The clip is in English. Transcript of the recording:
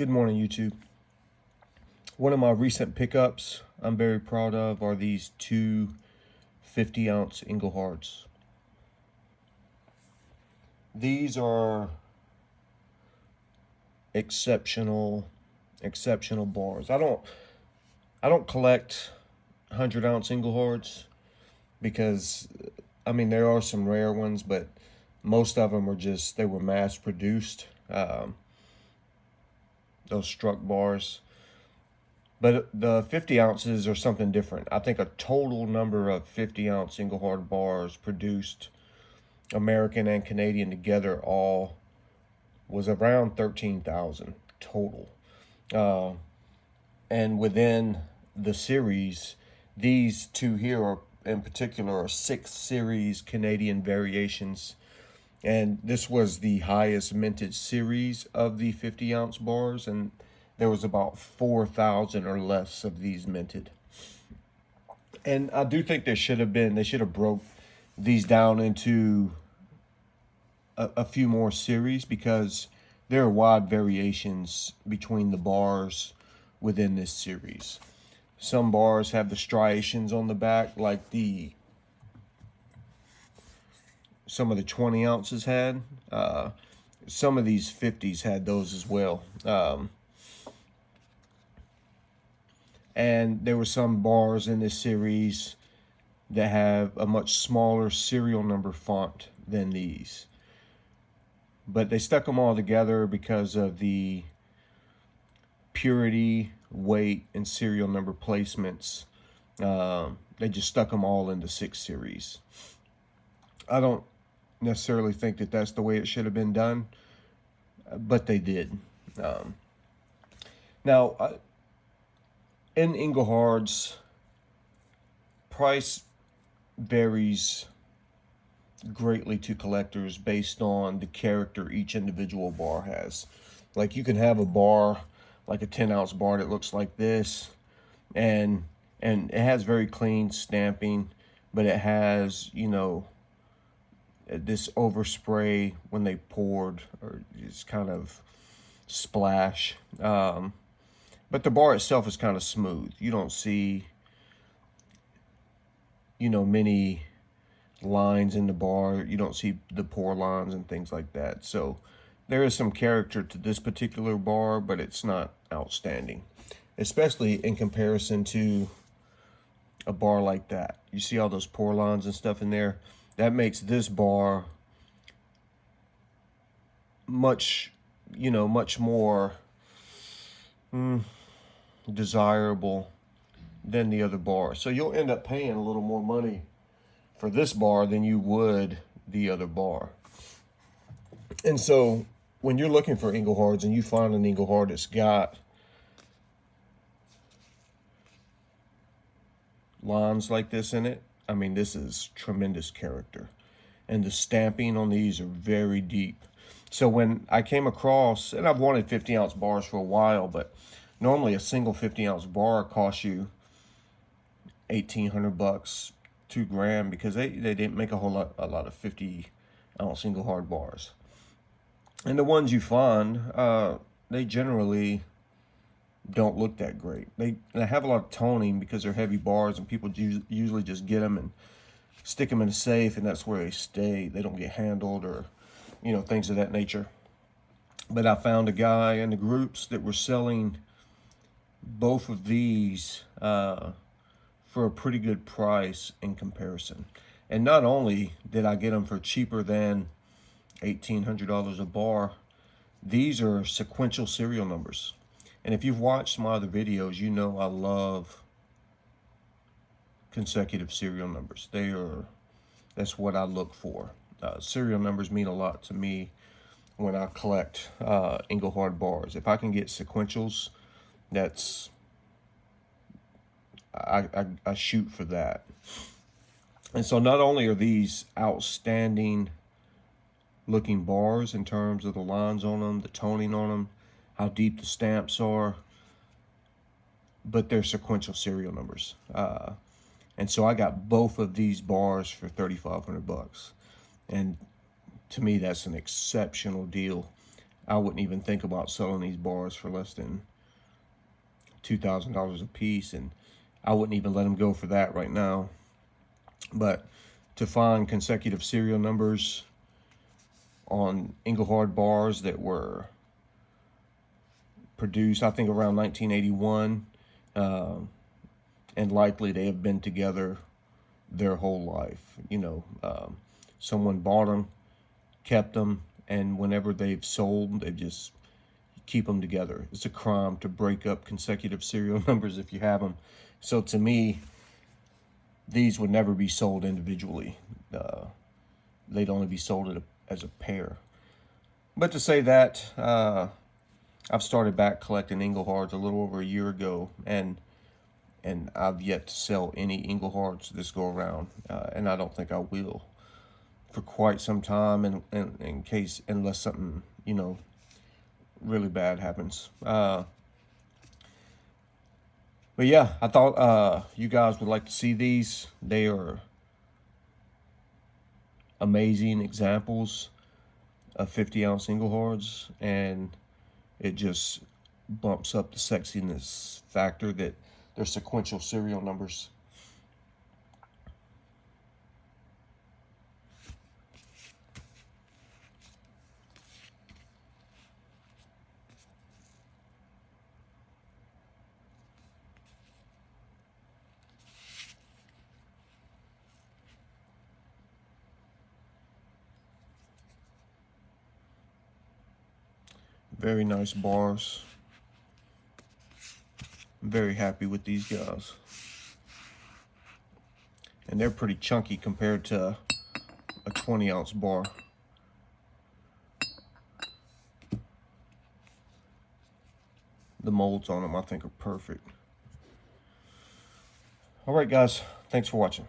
Good morning, YouTube. One of my recent pickups I'm very proud of are these two 50-ounce Engelhards. These are exceptional bars. I don't collect 100-ounce Engelhards because, I mean, there are some rare ones, but most of them they were mass produced. Those struck bars. But the 50 ounces are something different. I think a total number of 50-ounce Engelhard bars produced, American and Canadian together, all was around 13,000 total. And within the series, these two here are, in particular, are 6 series Canadian variations. And this was the highest minted series of the 50-ounce bars, and there was about 4,000 or less of these minted. And I do think they should have broke these down into a few more series, because there are wide variations between the bars within this series. Some bars have the striations on the back, like some of the 20 ounces had. Some of these 50s had those as well. And there were some bars in this series that have a much smaller serial number font than these. But they stuck them all together because of the purity, weight, and serial number placements. They just stuck them all into 6 series. I don't necessarily think that that's the way it should have been done, but they did. Now, in Engelhards, price varies greatly to collectors based on the character each individual bar has. Like, you can have a bar, like a 10-ounce bar that looks like this, and it has very clean stamping, but it has, you know, this overspray when they poured, or it's kind of splash. But the bar itself is kind of smooth. You don't see, many lines in the bar. You don't see the pour lines and things like that. So there is some character to this particular bar, but it's not outstanding, especially in comparison to a bar like that. You see all those pour lines and stuff in there? That makes this bar much more desirable than the other bar. So you'll end up paying a little more money for this bar than you would the other bar. And so when you're looking for Engelhards and you find an Engelhard that's got lines like this in it, I mean, this is tremendous character. And the stamping on these are very deep. So when I came across, and I've wanted 50-ounce bars for a while, but normally a single 50-ounce bar costs you $1,800, $2,000, because they didn't make a lot of 50-ounce Engelhard bars. And the ones you find, they generally don't look that great. They have a lot of toning because they're heavy bars, and people usually just get them and stick them in a safe, and that's where they stay. They don't get handled or, things of that nature. But I found a guy in the groups that were selling both of these for a pretty good price in comparison. And not only did I get them for cheaper than $1,800 a bar, these are sequential serial numbers. And if you've watched my other videos, you know I love consecutive serial numbers. That's what I look for. Serial numbers mean a lot to me when I collect Engelhard bars. If I can get sequentials, I shoot for that. And so not only are these outstanding looking bars in terms of the lines on them, the toning on them, how deep the stamps are, but they're sequential serial numbers. And so I got both of these bars for $3,500. And to me, that's an exceptional deal. I wouldn't even think about selling these bars for less than $2,000 a piece, and I wouldn't even let them go for that right now. But to find consecutive serial numbers on Engelhard bars that were produced, I think, around 1981, and likely they have been together their whole life. Someone bought them, kept them, and whenever they've sold, they just keep them together. It's a crime to break up consecutive serial numbers if you have them. So to me, these would never be sold individually. They'd only be sold as a pair. But to say that, I've started back collecting Engelhards a little over a year ago, and I've yet to sell any Engelhards this go around, and I don't think I will for quite some time, in case, unless something, really bad happens. But yeah, I thought you guys would like to see these. They are amazing examples of 50-ounce Engelhards, and it just bumps up the sexiness factor that they're sequential serial numbers. Very nice bars. I'm very happy with these guys. And they're pretty chunky compared to a 20-ounce bar. The molds on them, I think, are perfect. All right, guys. Thanks for watching.